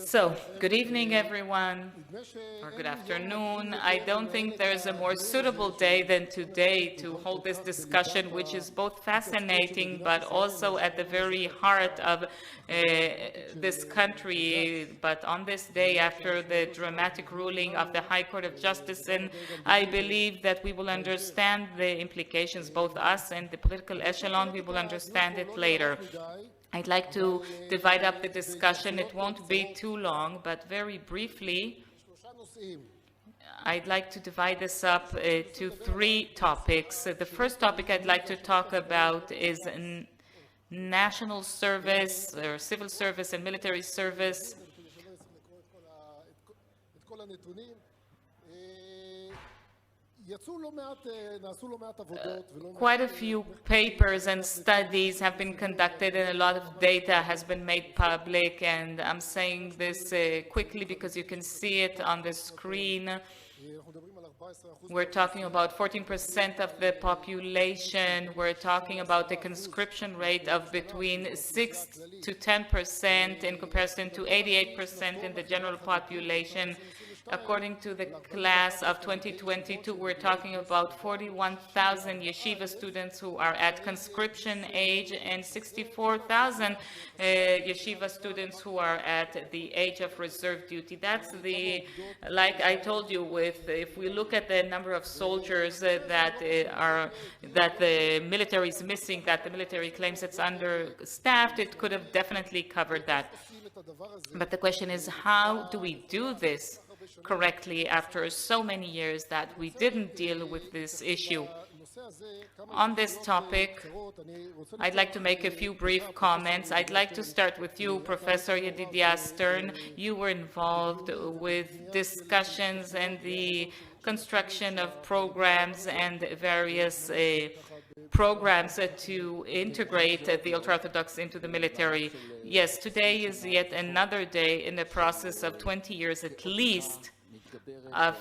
So, good evening, everyone, or good afternoon. I don't think there's a more suitable day than today to hold this discussion, which is both fascinating but also at the very heart of this country. But on this day, after the dramatic ruling of the High Court of Justice, and I believe that we will understand the implications, both us and the political echelon, we will understand it later. I'd like to divide up the discussion. It won't be too long, but very briefly, I'd like to divide this up to three topics. The first topic I'd like to talk about is national service, or civil service and military service. Quite a few papers and studies have been conducted and a lot of data has been made public, and I'm saying this quickly because you can see it on the screen. We're talking about 14% of the population. We're talking about a conscription rate of between 6 to 10% in comparison to 88% in the general population. According to the class of 2022, we're talking about 41,000 yeshiva students who are at conscription age and 64,000 yeshiva students who are at the age of reserve duty. That's the, like I told you, if we look at the number of soldiers that the military is missing, that the military claims it's understaffed, it could have definitely covered that. But the question is, how do we do this correctly after so many years that we didn't deal with this issue? On this topic, I'd like to make a few brief comments. I'd like to start with you, Professor Yedidia Stern. You were involved with discussions and the construction of programs and various programs to integrate the ultra-Orthodox into the military. Yes, today is yet another day in the process of 20 years at least of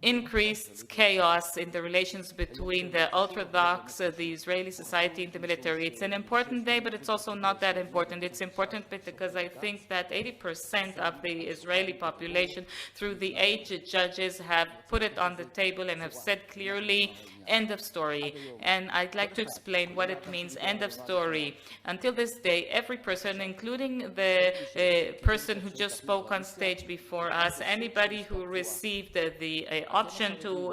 increased chaos in the relations between the Orthodox, the Israeli society, and the military. It's an important day, but it's also not that important. It's important because I think that 80% of the Israeli population, through the 8 judges, have put it on the table and have said clearly, end of story. And I'd like to explain what it means, end of story. Until this day, every person, including the person who just spoke on stage before us, anybody who received the option to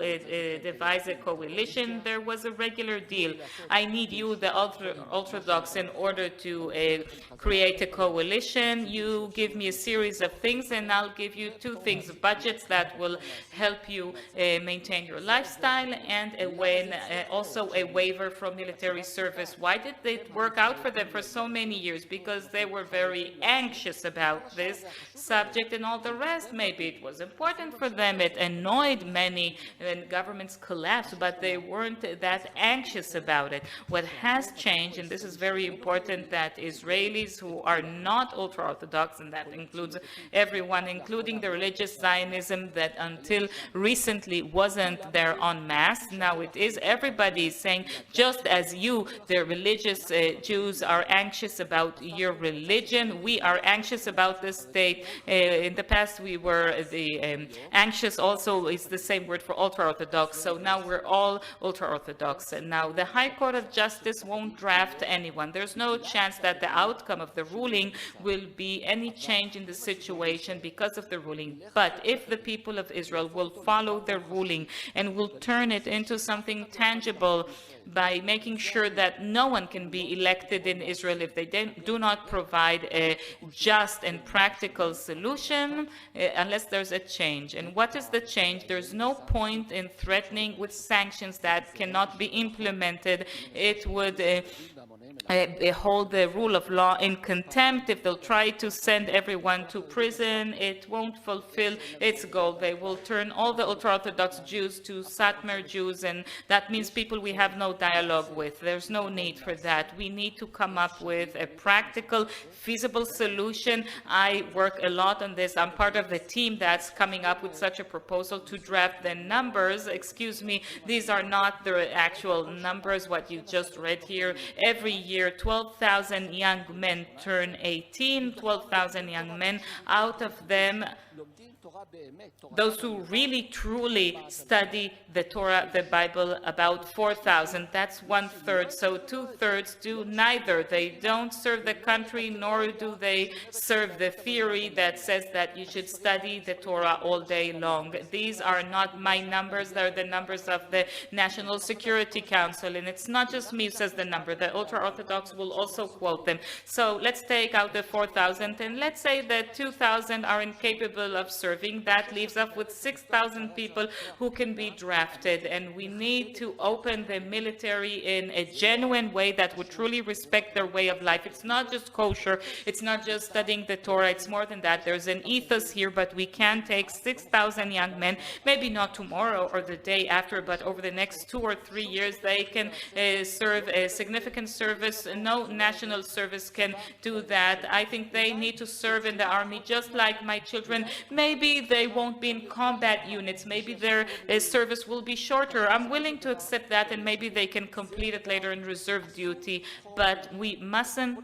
devise a coalition, there was a regular deal. I need you, the Orthodox, in order to create a coalition. You give me a series of things and I'll give you 2 things, budgets that will help you maintain your lifestyle, and also a waiver from military service. Why did it work out for them for so many years? Because they were very anxious about this subject, and all the rest, maybe it was important for them, it annoyed many, and governments collapsed, but they weren't that anxious about it. What has changed, and this is very important, that Israelis who are not ultra-Orthodox, and that includes everyone, including the religious Zionism that until recently wasn't there en masse, now it is. Everybody is saying, just as you, the religious Jews, are anxious about your religion, we are anxious about the state. In the past, we were anxious also is the same word for ultra-Orthodox, so now we're all ultra-Orthodox. And now the High Court of Justice won't draft anyone. There's no chance that the outcome of the ruling will be any change in the situation because of the ruling. But if the people of Israel will follow the ruling and will turn it into something tangible by making sure that no one can be elected in Israel if they do not provide a just and practical solution, unless there's a change. And what is the change? There's no point in threatening with sanctions that cannot be implemented. It would hold the rule of law in contempt. If they'll try to send everyone to prison, it won't fulfill its goal. They will turn all the ultra-Orthodox Jews to Satmar Jews, and that means people we have no dialogue with. There's no need for that. We need to come up with a practical, feasible solution. I work a lot on this. I'm part of the team that's coming up with such a proposal to draft the numbers. Excuse me, these are not the actual numbers, what you just read here. Every year, 12,000 young men turn 18, 12,000 young men. Out of them, those who really, truly study the Torah, the Bible, about 4,000. That's 1/3. So 2/3 do neither. They don't serve the country, nor do they serve the theory that says that you should study the Torah all day long. These are not my numbers. They're the numbers of the National Security Council. And it's not just me who says the number. The ultra-Orthodox will also quote them. So let's take out the 4,000, and let's say that 2,000 are incapable of serving. That leaves us with 6,000 people who can be drafted, and we need to open the military in a genuine way that would truly respect their way of life. It's not just kosher, it's not just studying the Torah, it's more than that. There's an ethos here, but we can take 6,000 young men, maybe not tomorrow or the day after, but over the next 2 or 3 years, they can serve a significant service. No national service can do that. I think they need to serve in the army just like my children. Maybe they won't be in combat units. Maybe their service will be shorter. I'm willing to accept that, and maybe they can complete it later in reserve duty. But we mustn't.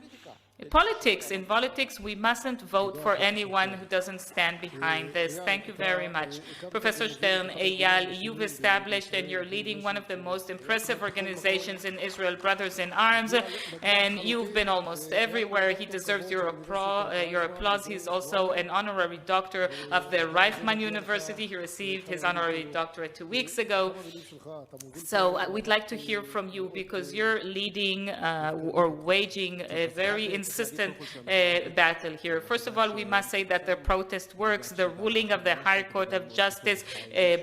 In politics, we mustn't vote for anyone who doesn't stand behind this. Thank you very much. Professor Stern, Eyal, you've established and you're leading one of the most impressive organizations in Israel, Brothers in Arms, and you've been almost everywhere. He deserves your applause. He's also an honorary doctor of the Reichman University. He received his honorary doctorate 2 weeks ago. So we'd like to hear from you because you're leading or waging a very insistent battle here. First of all, we must say that the protest works. The ruling of the Higher Court of Justice,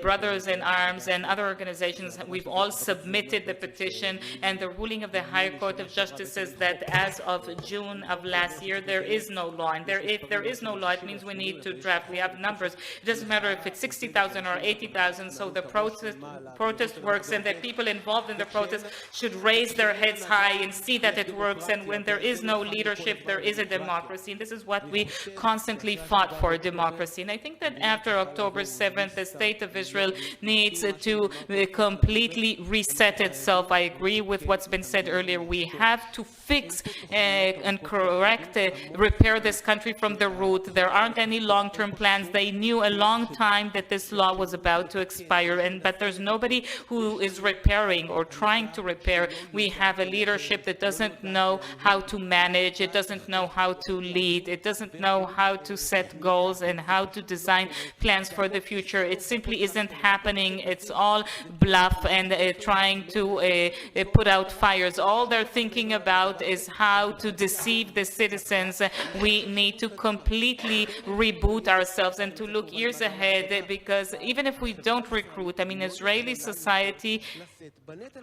Brothers in Arms, and other organizations, we've all submitted the petition, and the ruling of the Higher Court of Justice says that as of June of last year, there is no law. And if there is no law, it means we need to draft. We have numbers. It doesn't matter if it's 60,000 or 80,000. So the protest works, and the people involved in the protest should raise their heads high and see that it works. And when there is no leadership, there is a democracy. And this is what we constantly fought for, democracy. And I think that after October 7th, the state of Israel needs to completely reset itself. I agree with what's been said earlier. We have to fix and correct, repair this country from the root. There aren't any long-term plans. They knew a long time that this law was about to expire, but there's nobody who is repairing or trying to repair. We have a leadership that doesn't know how to manage. It doesn't know how to lead. It doesn't know how to set goals and how to design plans for the future. It simply isn't happening. It's all bluff and trying to put out fires. All they're thinking about is how to deceive the citizens. We need to completely reboot ourselves and to look years ahead, because even if we don't recruit, I mean, Israeli society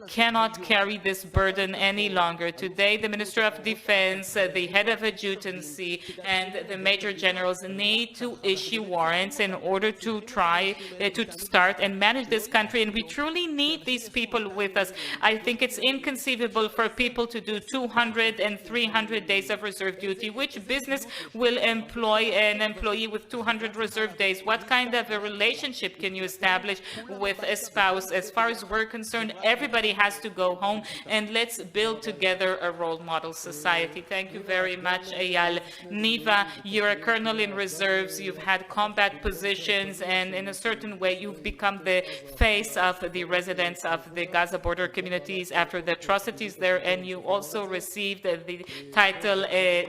cannot carry this burden any longer. Today, the Minister of Defense, the head of adjutancy, and the major generals need to issue warrants in order to try to start and manage this country, and we truly need these people with us. I think it's inconceivable for people to do 200 and 300 days of reserve duty. Which business will employ an employee with 200 reserve days? What kind of a relationship can you establish with a spouse? As far as we're concerned, everybody has to go home, and let's build together a role model society. Thank you very much, Eyal. Naveh, you're a colonel in reserves. You've had combat positions, and in a certain way, you've become the face of the residents of the Gaza border communities after the atrocities there, and you also received the title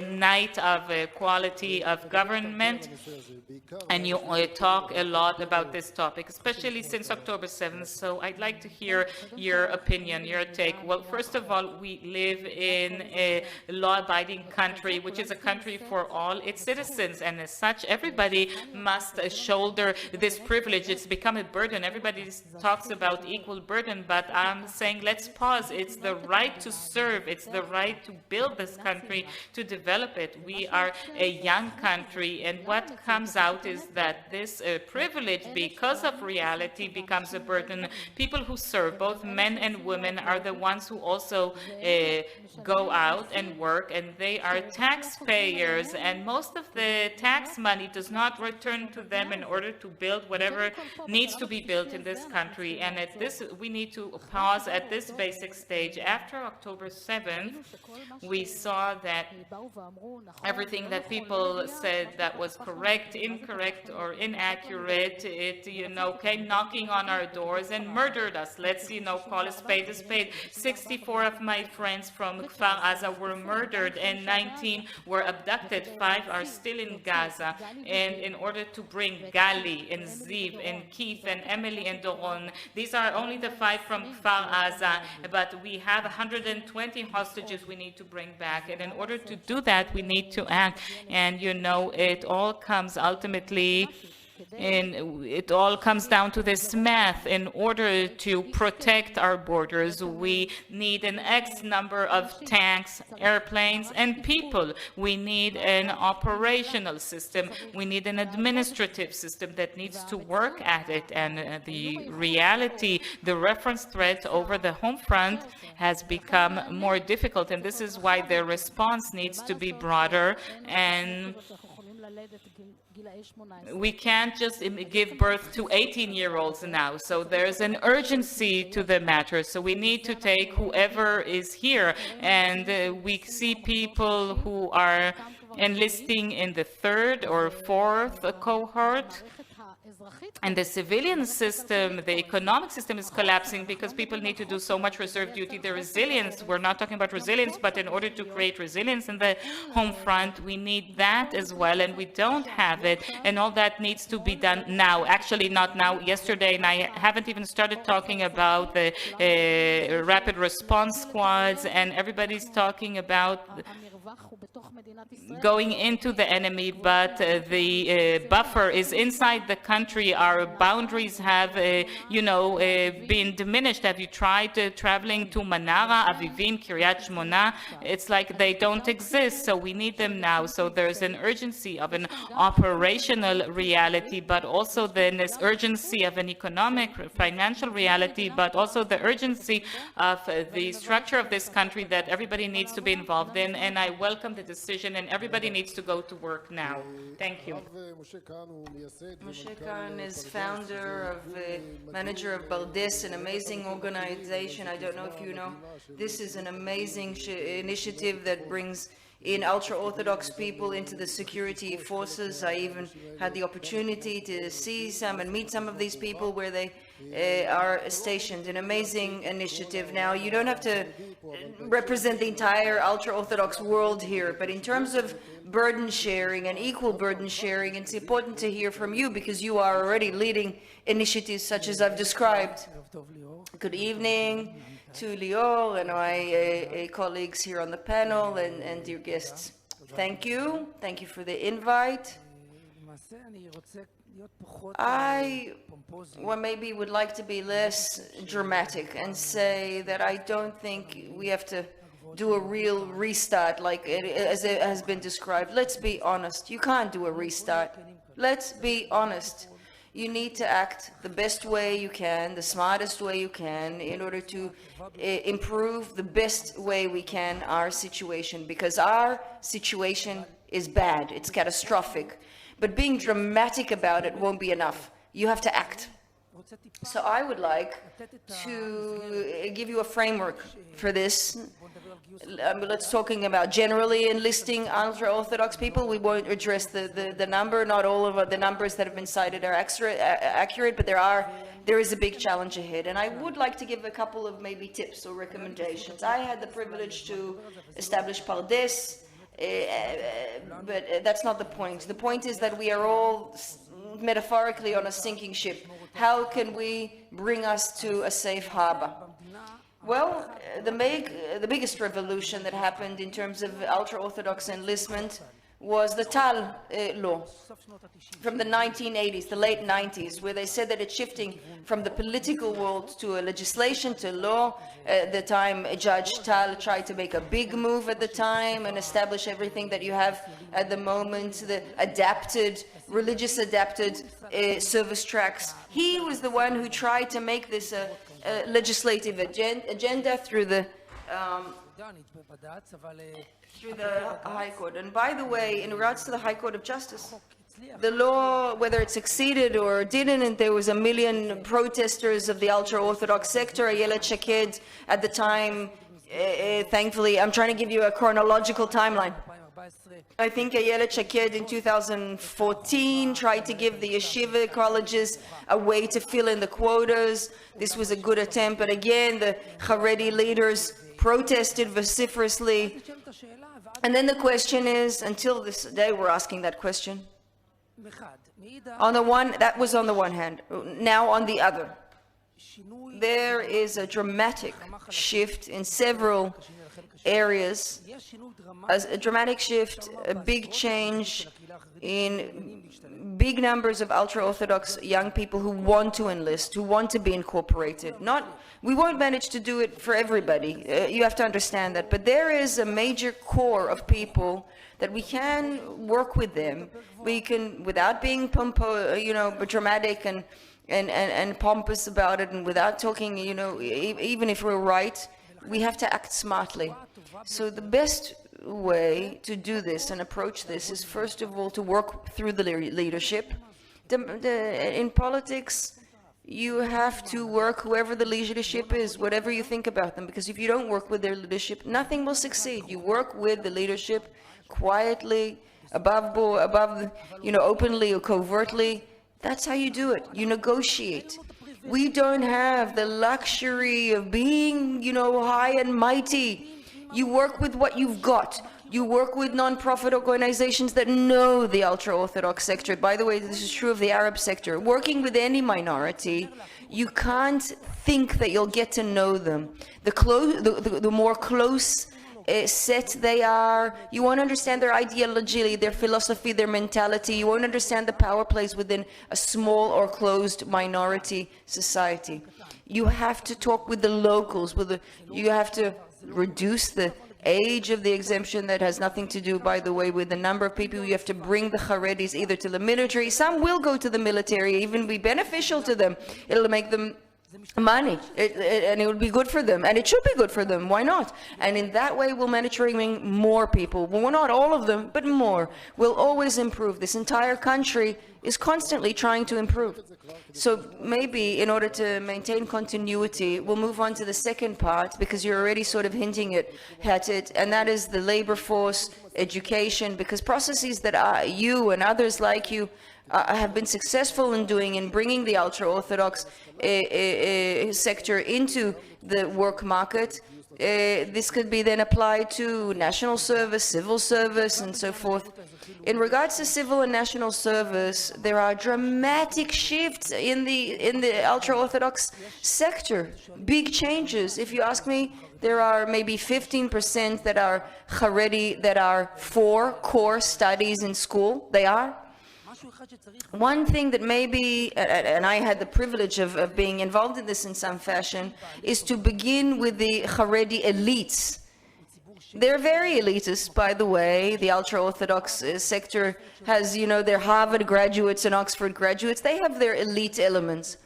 Knight of Quality of Government, and you talk a lot about this topic, especially since October 7th. So I'd like to hear your opinion, your take. Well, first of all, we live in a law-abiding country, which is a country for all its citizens, and as such, everybody must shoulder this privilege. It's become a burden. Everybody talks about equal burden, but I'm saying let's pause. It's the right to serve. It's the right to build this country, to develop it. We are a young country, and what comes out is that this privilege, because of reality, becomes a burden. People who serve, both men and women, are the ones who also go out and work, and they they are taxpayers, and most of the tax money does not return to them in order to build whatever needs to be built in this country. And at this, we need to pause at this basic stage. After October 7th, we saw that everything that people said that was correct, incorrect, or inaccurate, it, came knocking on our doors and murdered us. Let's, call a spade a spade. 64 of my friends from Kfar Aza were murdered and 19 were abducted. 5 are still in Gaza. And in order to bring Gali and Ziv and Keith and Emily and Doron, these are only the 5 from Kfar Aza, but we have 120 hostages we need to bring back. And in order to do that, we need to act. And, it all comes ultimately it all comes down to this math. In order to protect our borders, we need an X number of tanks, airplanes, and people. We need an operational system. We need an administrative system that needs to work at it. And the reality, the reference threat over the home front has become more difficult. And this is why their response needs to be broader. And we can't just give birth to 18-year-olds now. So there's an urgency to the matter. So we need to take whoever is here. And we see people who are enlisting in the 3rd or 4th cohort. And the civilian system, the economic system is collapsing because people need to do so much reserve duty. The resilience, we're not talking about resilience, but in order to create resilience in the home front, we need that as well, and we don't have it. And all that needs to be done now. Actually, not now, yesterday, and I haven't even started talking about the rapid response squads, and everybody's talking about going into the enemy, but the buffer is inside the country. Our boundaries have, been diminished. Have you tried traveling to Manara, Avivim, Kiryat Shmona? It's like they don't exist, so we need them now. So there's an urgency of an operational reality, but also then this urgency of an economic, financial reality, but also the urgency of the structure of this country that everybody needs to be involved in. And I welcome the decision, and everybody needs to go to work now. Thank you. Moshe Kahan is founder manager of Pardes, an amazing organization. I don't know if you know. This is an amazing initiative that brings in ultra-Orthodox people into the security forces. I even had the opportunity to see some and meet some of these people where they are stationed. An amazing initiative. Now, you don't have to represent the entire ultra-Orthodox world here, but in terms of burden sharing and equal burden sharing, it's important to hear from you because you are already leading initiatives such as I've described. Good evening to Lior and my colleagues here on the panel and dear guests. Thank you. Thank you for the invite. I maybe would like to be less dramatic and say that I don't think we have to do a real restart as it has been described. Let's be honest. You can't do a restart. Let's be honest. You need to act the best way you can, the smartest way you can, in order to improve the best way we can our situation, because our situation is bad. It's catastrophic. But being dramatic about it won't be enough. You have to act. So I would like to give you a framework for this. Let's talking about generally enlisting ultra-Orthodox people. We won't address the number. Not all of the numbers that have been cited are accurate, but there is a big challenge ahead. And I would like to give a couple of maybe tips or recommendations. I had the privilege to establish Pardes, but that's not the point. The point is that we are all metaphorically on a sinking ship. How can we bring us to a safe harbor? Well, the biggest revolution that happened in terms of ultra-Orthodox enlistment was the Tal law from the 1980s, the late 90s, where they said that it's shifting from the political world to a legislation, to law. At the time, Judge Tal tried to make a big move at the time and establish everything that you have at the moment, the religious adapted service tracks. He was the one who tried to make this a legislative agenda through the through the High Court. And by the way, in regards to the High Court of Justice, the law, whether it succeeded or didn't, and there was a million protesters of the ultra-Orthodox sector, Ayelet Shaked at the time, thankfully, I'm trying to give you a chronological timeline. I think Ayelet Shaked in 2014 tried to give the yeshiva colleges a way to fill in the quotas. This was a good attempt, but again, the Haredi leaders protested vociferously. And then the question is, until this day we're asking that question. On the one, that was on the one hand. Now on the other, there is a dramatic shift in several areas, a dramatic shift, a big change in big numbers of ultra-Orthodox young people who want to enlist, who want to be incorporated. We won't manage to do it for everybody, you have to understand that, but there is a major core of people that we can work with them. We can, without being dramatic and pompous about it, and without talking, even if we're right, we have to act smartly. So the best way to do this and approach this is, first of all, to work through the leadership. In politics, you have to work whoever the leadership is, whatever you think about them, because if you don't work with their leadership, nothing will succeed. You work with the leadership quietly, openly or covertly. That's how you do it. You negotiate. We don't have the luxury of being, high and mighty. You work with what you've got. You work with non-profit organizations that know the ultra-Orthodox sector. By the way, this is true of the Arab sector. Working with any minority, you can't think that you'll get to know them. The more close set they are, you won't understand their ideology, their philosophy, their mentality. You won't understand the power plays within a small or closed minority society. You have to talk with the locals. You have to reduce the age of the exemption. That has nothing to do, by the way, with the number of people. You have to bring the Haredis either to the military. Some will go to the military, even be beneficial to them. It'll make them money, and it would be good for them, and it should be good for them. Why not? And in that way, we'll manage to bring more people. Well, not all of them, but more. We'll always improve. This entire country is constantly trying to improve. So maybe in order to maintain continuity, we'll move on to the second part, because you're already sort of hinting at it, and that is the labor force, education, because processes that you and others like you have been successful in bringing the ultra-Orthodox sector into the work market. This could be then applied to national service, civil service, and so forth. In regards to civil and national service, there are dramatic shifts in the ultra-Orthodox sector. Big changes. If you ask me, there are maybe 15% that are Haredi, that are for core studies in school. They are. One thing that maybe, and I had the privilege of being involved in this in some fashion, is to begin with the Haredi elites. They're very elitist, by the way. The ultra-Orthodox sector has, their Harvard graduates and Oxford graduates. They have their elite elements.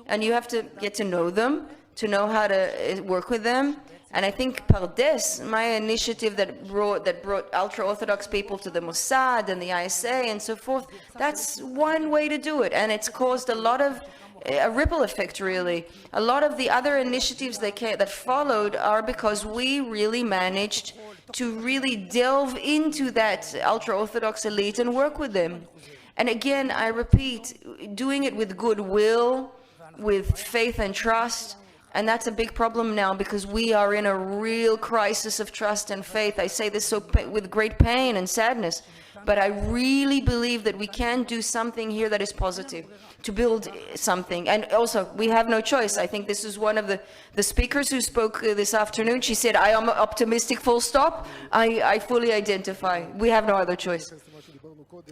And you have to get to know them, to know how to work with them. And I think Pardes, my initiative that brought ultra-Orthodox people to the Mossad and the ISA and so forth, that's one way to do it. And it's caused a ripple effect, really. A lot of the other initiatives that followed are because we really managed to really delve into that ultra-Orthodox elite and work with them. And again, I repeat, doing it with goodwill, with faith and trust. And that's a big problem now, because we are in a real crisis of trust and faith. I say this with great pain and sadness, but I really believe that we can do something here that is positive, to build something. And also, we have no choice. I think this is one of the speakers who spoke this afternoon. She said, I am optimistic, full stop. I fully identify. We have no other choice.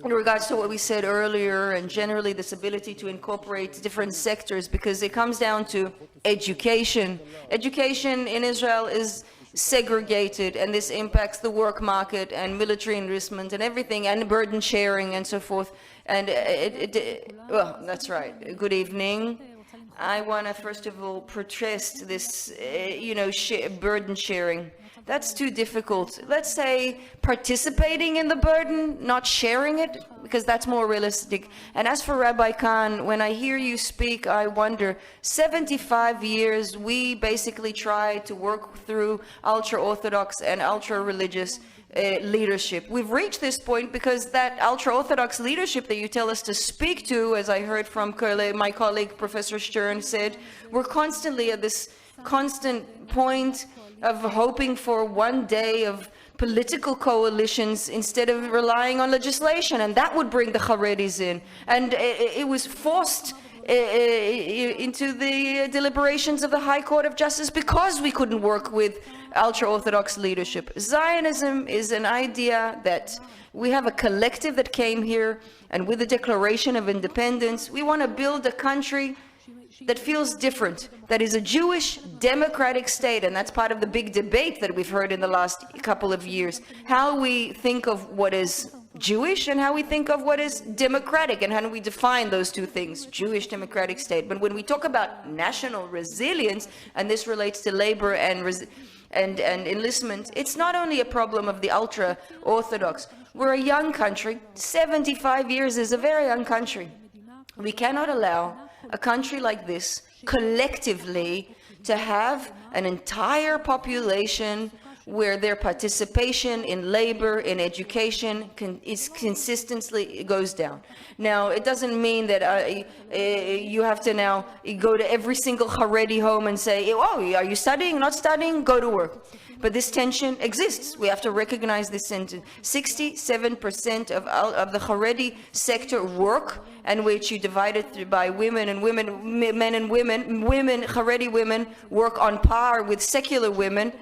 In regards to what we said earlier, and generally this ability to incorporate different sectors, because it comes down to education. Education in Israel is segregated, and this impacts the work market and military enlistment and everything, and burden sharing and so forth. And well, that's right. Good evening. I want to first of all protest this, burden sharing. That's too difficult. Let's say participating in the burden, not sharing it, because that's more realistic. And as for Rabbi Kahan, when I hear you speak, I wonder, 75 years, we basically try to work through ultra-Orthodox and ultra-religious leadership. We've reached this point because that ultra-Orthodox leadership that you tell us to speak to, as I heard from my colleague Professor Stern said, we're constantly at this constant point of hoping for one day of political coalitions instead of relying on legislation, and that would bring the Haredis in. And it was forced into the deliberations of the High Court of Justice because we couldn't work with ultra-Orthodox leadership. Zionism is an idea that we have a collective that came here, and with the Declaration of Independence, we want to build a country that feels different, that is a Jewish democratic state, and that's part of the big debate that we've heard in the last couple of years. How we think of what is Jewish and how we think of what is democratic, and how do we define those two things, Jewish democratic state. But when we talk about national resilience, and this relates to labor and enlistment, it's not only a problem of the ultra-Orthodox. We're a young country. 75 years is a very young country. We cannot allow a country like this collectively to have an entire population where their participation in labor, in education, consistently goes down. Now, it doesn't mean that you have to now go to every single Haredi home and say, oh, are you studying, not studying? Go to work. But this tension exists. We have to recognize this tension. 67% of the Haredi sector work, and which you divide it by women and men and women, Haredi women work on par with secular women.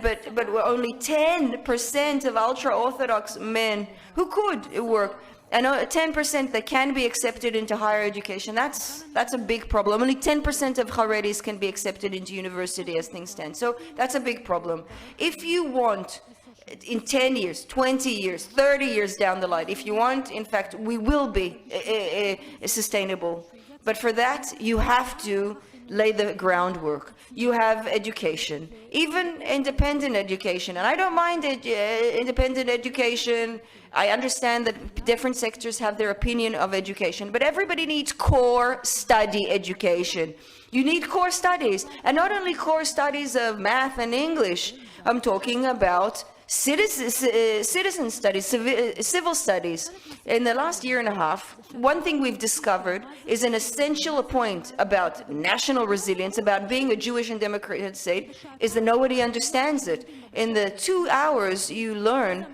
But we're only 10% of ultra-Orthodox men who could work, and 10% that can be accepted into higher education. That's a big problem. Only 10% of Haredis can be accepted into university as things stand. So that's a big problem. If you want, in 10 years, 20 years, 30 years down the line, if you want, in fact, we will be sustainable. But for that, you have to lay the groundwork. You have education, even independent education. And I don't mind independent education. I understand that different sectors have their opinion of education, but everybody needs core study education. You need core studies, and not only core studies of math and English. I'm talking about citizen studies, civil studies. In the last year and a half, one thing we've discovered is an essential point about national resilience, about being a Jewish and democratic state, is that nobody understands it. In the 2 hours you learn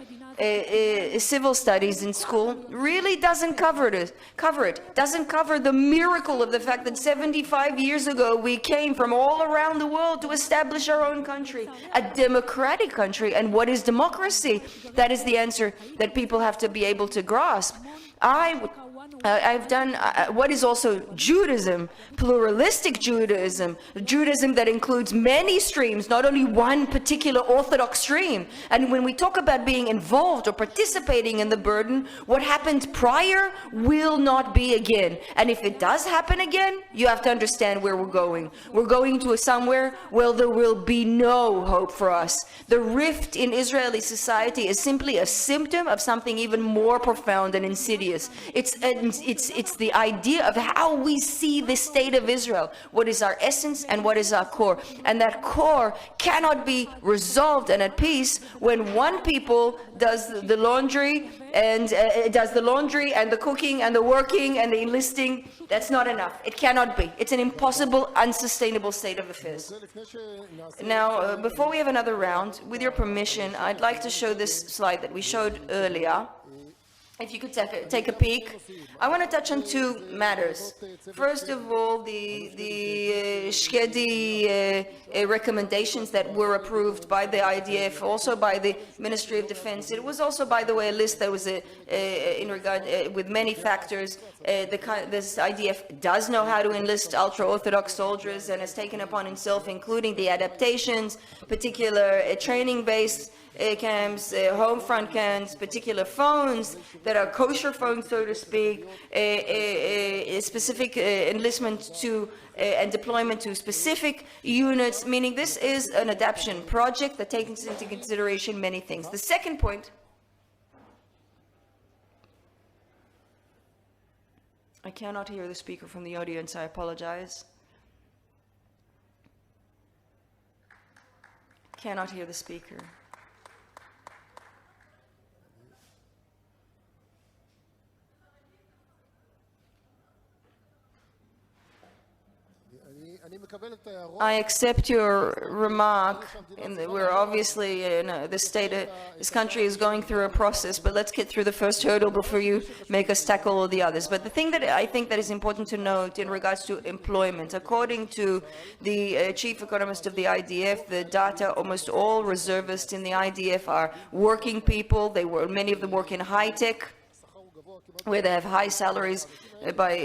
civil studies in school really doesn't cover it. Doesn't cover the miracle of the fact that 75 years ago we came from all around the world to establish our own country, a democratic country. And what is democracy? That is the answer that people have to be able to grasp. I've done what is also Judaism, pluralistic Judaism, Judaism that includes many streams, not only one particular Orthodox stream. And when we talk about being involved or participating in the burden, what happened prior will not be again. And if it does happen again, you have to understand where we're going. We're going to somewhere where there will be no hope for us. The rift in Israeli society is simply a symptom of something even more profound and insidious. It's the idea of how we see the state of Israel, what is our essence and what is our core. And that core cannot be resolved and at peace when one people does the laundry and the cooking and the working and the enlisting. That's not enough. It cannot be. It's an impossible, unsustainable state of affairs. Now, before we have another round, with your permission, I'd like to show this slide that we showed earlier. If you could take a peek. I want to touch on two matters. First of all, the Shkedi recommendations that were approved by the IDF, also by the Ministry of Defense. It was also, by the way, a list that was in regard with many factors. This IDF does know how to enlist ultra-Orthodox soldiers and has taken upon himself, including the adaptations, particular training-based camps, home front camps, particular phones that are kosher phones, so to speak, specific enlistment to and deployment to specific units, meaning this is an adaptation project that takes into consideration many things. The second point, I cannot hear the speaker from the audience, I apologize. Cannot hear the speaker. I accept your remark. We're obviously in this country is going through a process, but let's get through the first hurdle before you make us tackle all the others. But the thing that I think that is important to note in regards to employment, according to the chief economist of the IDF, the data, almost all reservists in the IDF are working people. Many of them work in high tech, where they have high salaries. By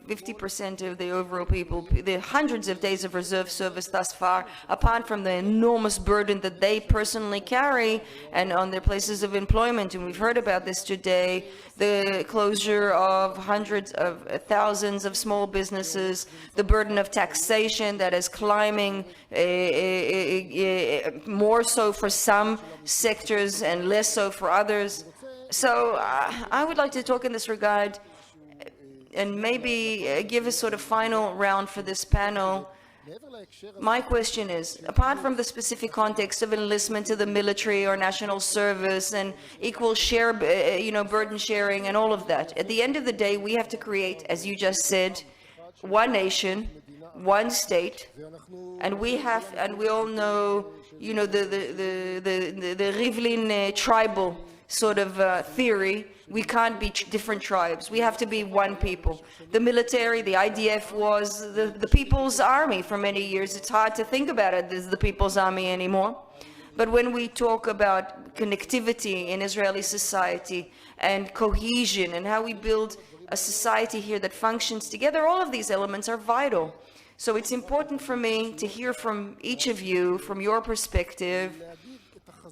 50% of the overall people, the hundreds of days of reserve service thus far, apart from the enormous burden that they personally carry and on their places of employment, and we've heard about this today, the closure of hundreds of thousands of small businesses, the burden of taxation that is climbing more so for some sectors and less so for others. So I would like to talk in this regard and maybe give a sort of final round for this panel. My question is, apart from the specific context of enlistment to the military or national service and equal share, burden sharing and all of that, at the end of the day, we have to create, as you just said, one nation, one state, and we all know, the Rivlin tribal sort of theory. We can't be different tribes. We have to be one people. The military, the IDF was the people's army for many years. It's hard to think about it as the people's army anymore. But when we talk about connectivity in Israeli society and cohesion and how we build a society here that functions together, all of these elements are vital. So it's important for me to hear from each of you, from your perspective,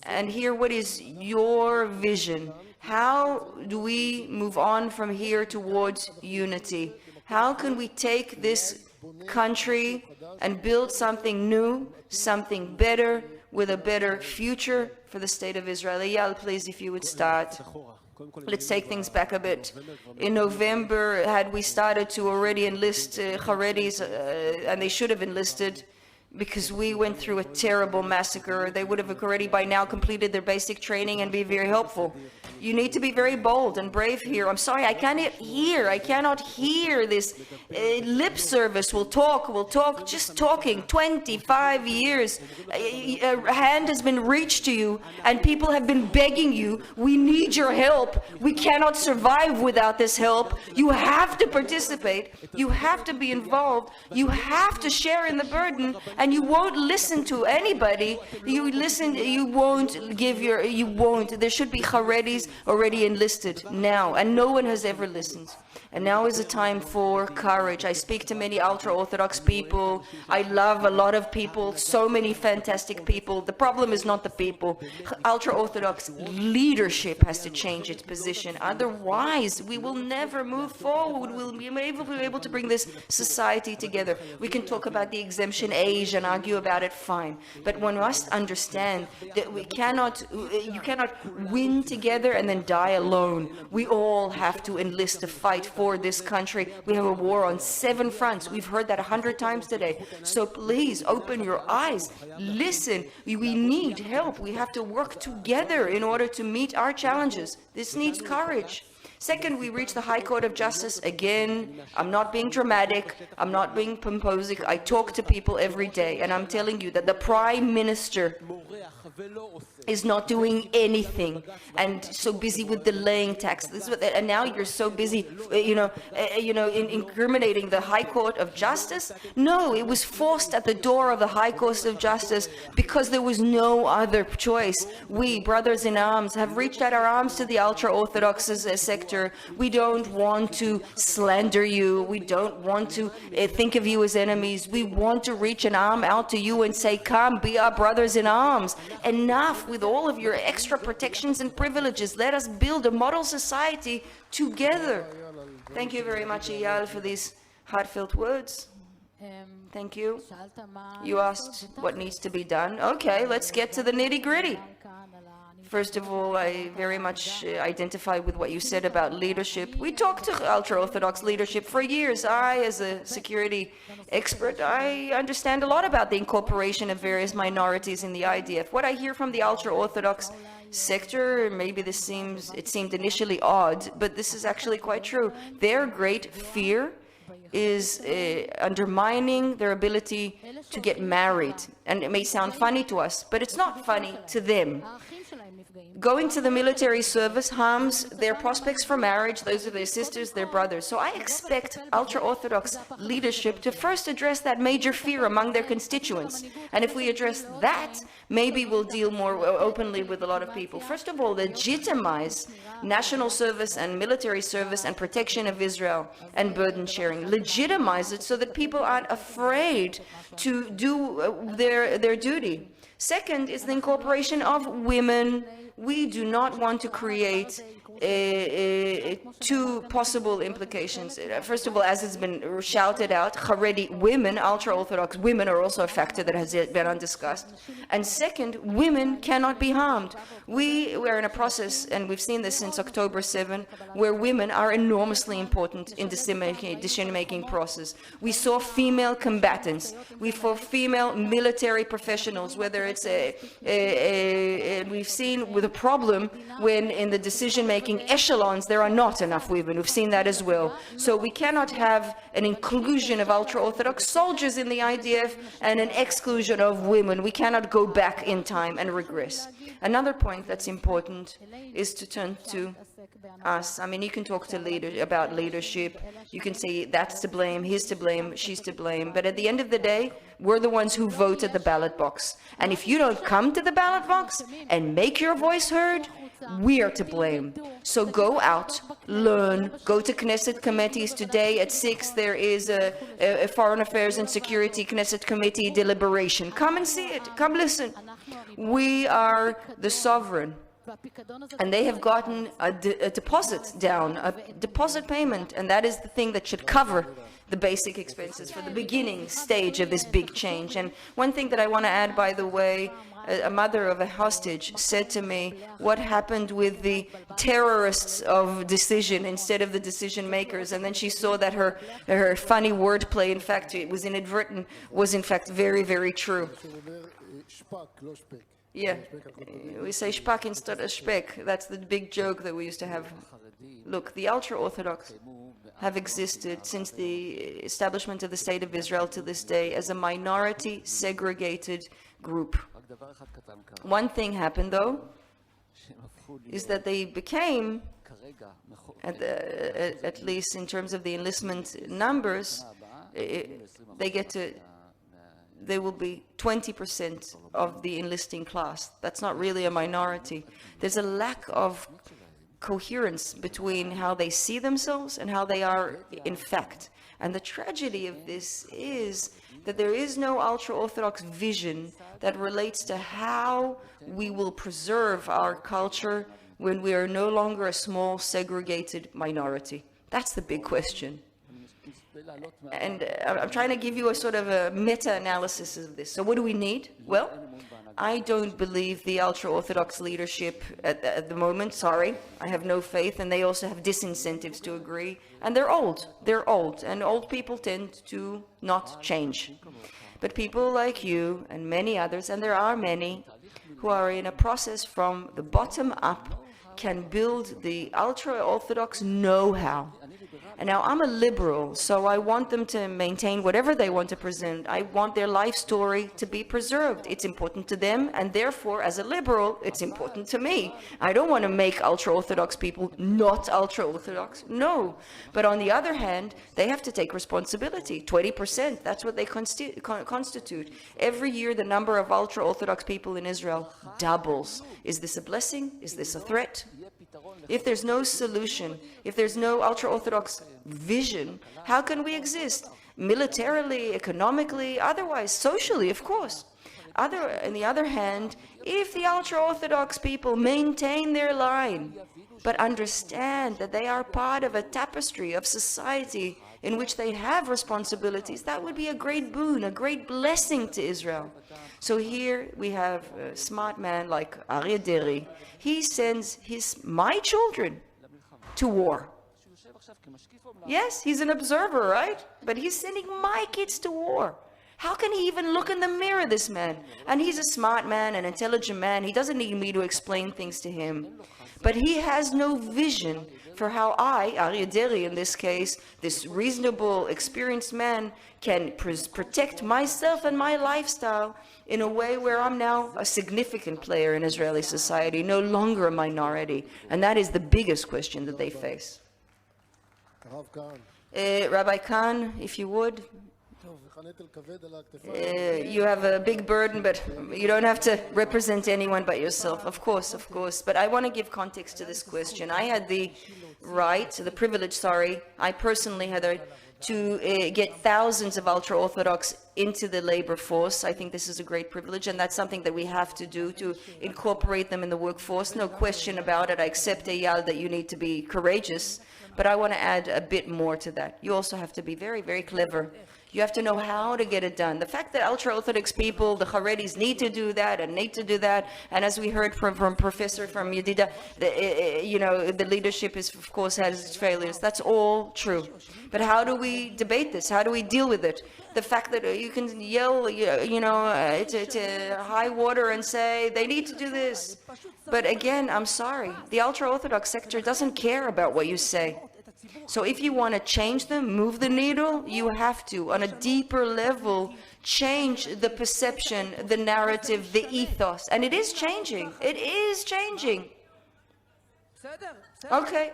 and hear what is your vision. How do we move on from here towards unity? How can we take this country and build something new, something better, with a better future for the state of Israel? Eyal, please, if you would start. Let's take things back a bit. In November, had we started to already enlist Haredis, and they should have enlisted, because we went through a terrible massacre, they would have already by now completed their basic training and be very helpful. You need to be very bold and brave here. I'm sorry, I cannot hear this lip service. We'll talk, just talking. 25 years. A hand has been reached to you and people have been begging you, we need your help. We cannot survive without this help. You have to participate. You have to be involved. You have to share in the burden, and you won't listen to anybody. You won't. There should be Haredis already enlisted now, and no one has ever listened. And now is a time for courage. I speak to many ultra-Orthodox people. I love a lot of people, so many fantastic people. The problem is not the people. Ultra-Orthodox leadership has to change its position. Otherwise, we will never move forward. We'll be able to bring this society together. We can talk about the exemption age and argue about it, fine. But one must understand that you cannot win together and then die alone. We all have to enlist to fight for this country. We have a war on 7 fronts. We've heard that 100 times today. So please open your eyes. Listen. We need help. We have to work together in order to meet our challenges. This needs courage. Second, we reach the High Court of Justice again. I'm not being dramatic. I'm not being pomposing. I talk to people every day, and I'm telling you that the Prime Minister is not doing anything and so busy with delaying tax. And now you're so busy, incriminating the High Court of Justice. No, it was forced at the door of the High Court of Justice because there was no other choice. We, brothers in arms, have reached out our arms to the ultra-Orthodox sector sector. We don't want to slander you. We don't want to think of you as enemies. We want to reach an arm out to you and say, come, be our brothers in arms. Enough with all of your extra protections and privileges. Let us build a model society together. Thank you very much, Eyal, for these heartfelt words. Thank you. You asked what needs to be done. Okay, let's get to the nitty-gritty. First of all, I very much identify with what you said about leadership. We talked to ultra-Orthodox leadership for years. I, as a security expert, I understand a lot about the incorporation of various minorities in the IDF. What I hear from the ultra-Orthodox sector, maybe it seemed initially odd, but this is actually quite true. Their great fear is undermining their ability to get married. And it may sound funny to us, but it's not funny to them. Going to the military service harms their prospects for marriage. Those are their sisters, their brothers. So I expect ultra-Orthodox leadership to first address that major fear among their constituents. And if we address that, maybe we'll deal more openly with a lot of people. First of all, legitimize national service and military service and protection of Israel and burden sharing. Legitimize it so that people aren't afraid to do their duty. Second is the incorporation of women. We do not want to create two possible implications. First of all, as it's been shouted out, Haredi women, ultra-Orthodox women, are also a factor that has yet been undiscussed. And second, women cannot be harmed. We are in a process, and we've seen this since October 7, where women are enormously important in decision-making process. We saw female combatants. We saw female military professionals, whether it's we've seen with a problem when in the decision-making echelons there are not enough women. We've seen that as well. So we cannot have an inclusion of ultra-Orthodox soldiers in the IDF and an exclusion of women. We cannot go back in time and regress. Another point that's important is to turn to us. I mean, you can talk to about leadership. You can say that's to blame, he's to blame, she's to blame. But at the end of the day, we're the ones who vote at the ballot box. And if you don't come to the ballot box and make your voice heard, we are to blame. So go out, learn, go to Knesset committees. Today at 6 there is a Foreign Affairs and Security Knesset committee deliberation. Come and see it, come listen. We are the sovereign. And they have gotten a deposit down, a deposit payment, and that is the thing that should cover the basic expenses for the beginning stage of this big change. And one thing that I want to add, by the way, a mother of a hostage said to me, what happened with the terrorists of decision instead of the decision makers? And then she saw that her funny wordplay, in fact, it was inadvertent, was in fact very, very true. Yeah, we say Shpak instead of Shpak. That's the big joke that we used to have. Look, the ultra-Orthodox have existed since the establishment of the State of Israel to this day as a minority, segregated group. One thing happened, though, is that they became, at least in terms of the enlistment numbers, they will be 20% of the enlisting class. That's not really a minority. There's a lack of coherence between how they see themselves and how they are in fact. And the tragedy of this is that there is no ultra-Orthodox vision that relates to how we will preserve our culture when we are no longer a small, segregated minority. That's the big question. And I'm trying to give you a sort of a meta-analysis of this. So what do we need? Well, I don't believe the ultra-Orthodox leadership at the moment. Sorry, I have no faith, and they also have disincentives to agree. And they're old, and old people tend to not change. But people like you and many others, and there are many, who are in a process from the bottom up, can build the ultra-Orthodox know-how. And now I'm a liberal, so I want them to maintain whatever they want to present. I want their life story to be preserved. It's important to them, and therefore, as a liberal, it's important to me. I don't want to make ultra-Orthodox people not ultra-Orthodox. No. But on the other hand, they have to take responsibility. 20%, that's what they constitute. Every year, the number of ultra-Orthodox people in Israel doubles. Is this a blessing? Is this a threat? If there's no solution, if there's no ultra-Orthodox vision, how can we exist? Militarily, economically, otherwise, socially, of course. On the other hand, if the ultra-Orthodox people maintain their line, but understand that they are part of a tapestry of society in which they have responsibilities, that would be a great boon, a great blessing to Israel. So here we have a smart man like Aryeh Deri. He sends my children to war. Yes, he's an observer, right? But he's sending my kids to war. How can he even look in the mirror, this man? And he's a smart man, an intelligent man. He doesn't need me to explain things to him. But he has no vision for how I, Aryeh Deri in this case, this reasonable, experienced man, can protect myself and my lifestyle in a way where I'm now a significant player in Israeli society, no longer a minority. And that is the biggest question that they face. Rabbi Kahan, if you would. You have a big burden, but you don't have to represent anyone but yourself. Of course, of course. But I want to give context to this question. I had the privilege, I personally had to get thousands of ultra-Orthodox into the labor force. I think this is a great privilege, and that's something that we have to do, to incorporate them in the workforce. No question about it. I accept, Eyal, that you need to be courageous, but I want to add a bit more to that. You also have to be very, very clever. You have to know how to get it done. The fact that ultra-Orthodox people, the Haredis, need to do that and need to do that, and as we heard from Professor from Yedidia, the leadership is, of course, has its failures. That's all true. But how do we debate this? How do we deal with it? The fact that you can yell, to high water and say, they need to do this. But again, I'm sorry, the ultra-Orthodox sector doesn't care about what you say. So if you want to change them, move the needle, you have to, on a deeper level, change the perception, the narrative, the ethos. And it is changing. It is changing. Okay.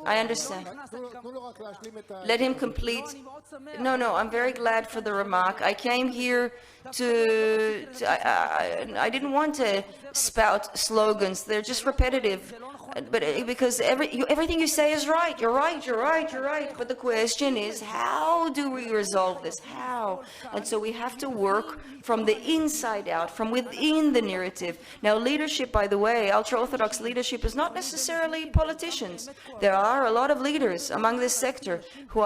I understand. Let him complete. No, I'm very glad for the remark. I came here I didn't want to spout slogans. They're just repetitive. But because everything you say is right. You're right. But the question is, how do we resolve this? How? And so we have to work from the inside out, from within the narrative. Now, leadership, by the way, ultra-Orthodox leadership is not necessarily politicians. There are a lot of leaders among this sector who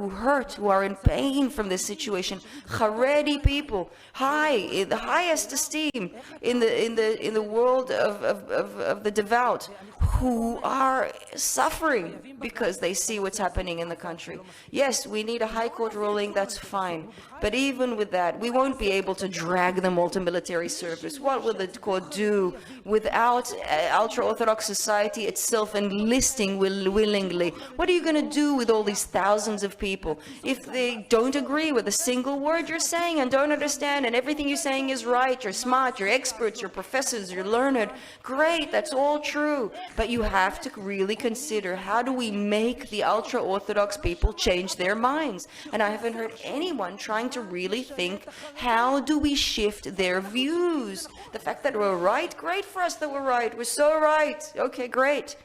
hurt, who are in pain from this situation. Haredi people, the highest esteem in the world of the devout, who are suffering because they see what's happening in the country. Yes, we need a high court ruling, that's fine. But even with that, we won't be able to drag them all to military service. What will the court do without ultra-Orthodox society itself enlisting willingly? What are you going to do with all these thousands of people if they don't agree with a single word you're saying and don't understand, and everything you're saying is right, you're smart, you're experts, you're professors, you're learned? Great, that's all true. But you have to really consider, how do we make the ultra-Orthodox people change their minds? And I haven't heard anyone trying to really think, how do we shift their views? The fact that we're right, great for us that we're right. We're so right. Okay, great.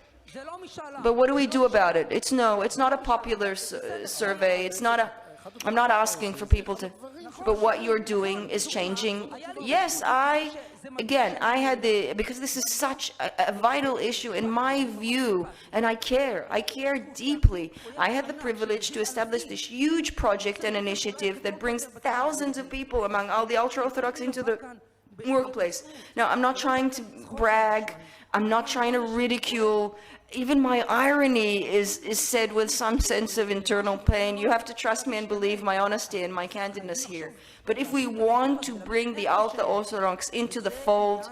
But what do we do about it? It's not a popular survey. I'm not asking for people to, but what you're doing is changing. Yes, because this is such a vital issue in my view, and I care deeply. I had the privilege to establish this huge project and initiative that brings thousands of people among all the ultra-Orthodox into the workplace. Now, I'm not trying to brag. I'm not trying to ridicule. Even my irony is said with some sense of internal pain. You have to trust me and believe my honesty and my candidness here. But if we want to bring the ultra-Orthodox into the fold,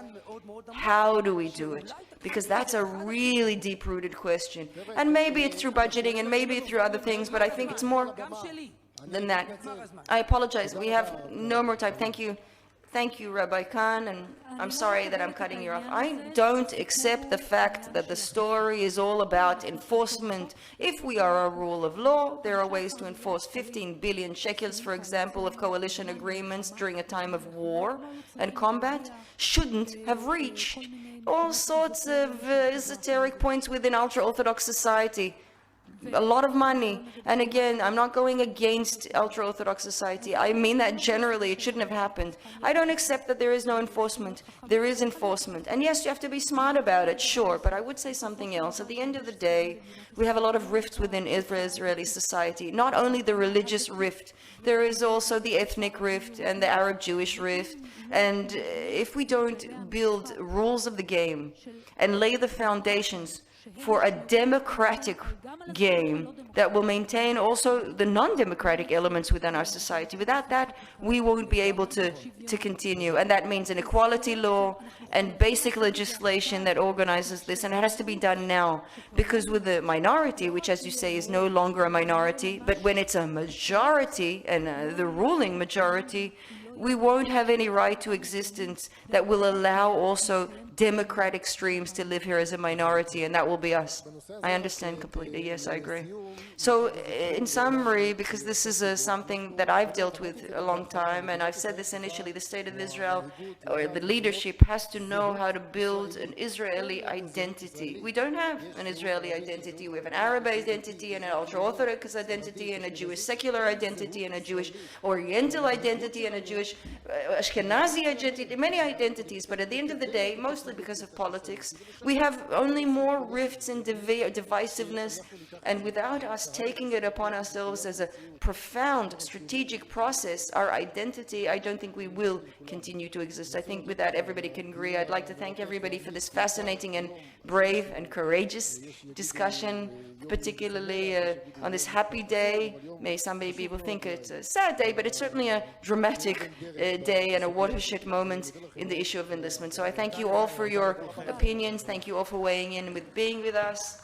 how do we do it? Because that's a really deep-rooted question. And maybe it's through budgeting and maybe through other things, but I think it's more than that. I apologize. We have no more time. Thank you. Thank you, Rabbi Kahan, and I'm sorry that I'm cutting you off. I don't accept the fact that the story is all about enforcement. If we are a rule of law, there are ways to enforce 15 billion shekels, for example, of coalition agreements during a time of war and combat shouldn't have reached all sorts of esoteric points within ultra-Orthodox society. A lot of money. And again, I'm not going against ultra-Orthodox society. I mean that generally. It shouldn't have happened. I don't accept that there is no enforcement. There is enforcement. And yes, you have to be smart about it, sure. But I would say something else. At the end of the day, we have a lot of rifts within Israeli society. Not only the religious rift, there is also the ethnic rift and the Arab-Jewish rift. And if we don't build rules of the game and lay the foundations for a democratic game that will maintain also the non-democratic elements within our society. Without that, we won't be able to continue. And that means an equality law and basic legislation that organizes this. And it has to be done now. Because with the minority, which as you say is no longer a minority, but when it's a majority and the ruling majority, we won't have any right to existence that will allow also democratic streams to live here as a minority, and that will be us. I understand completely. Yes, I agree. So in summary, because this is something that I've dealt with a long time, and I've said this initially, the state of Israel, or the leadership, has to know how to build an Israeli identity. We don't have an Israeli identity. We have an Arab identity and an ultra-Orthodox identity and a Jewish secular identity and a Jewish Oriental identity and a Jewish Ashkenazi identity, many identities, but at the end of the day, mostly because of politics, we have only more rifts and divisiveness, and without us taking it upon ourselves as a profound strategic process, our identity, I don't think we will continue to exist. I think with that everybody can agree. I'd like to thank everybody for this fascinating and brave and courageous discussion, particularly on this happy day. Some people think it's a sad day, but it's certainly a dramatic day and a watershed moment in the issue of enlistment. So I thank you all for your opinions. Thank you all for weighing in with being with us.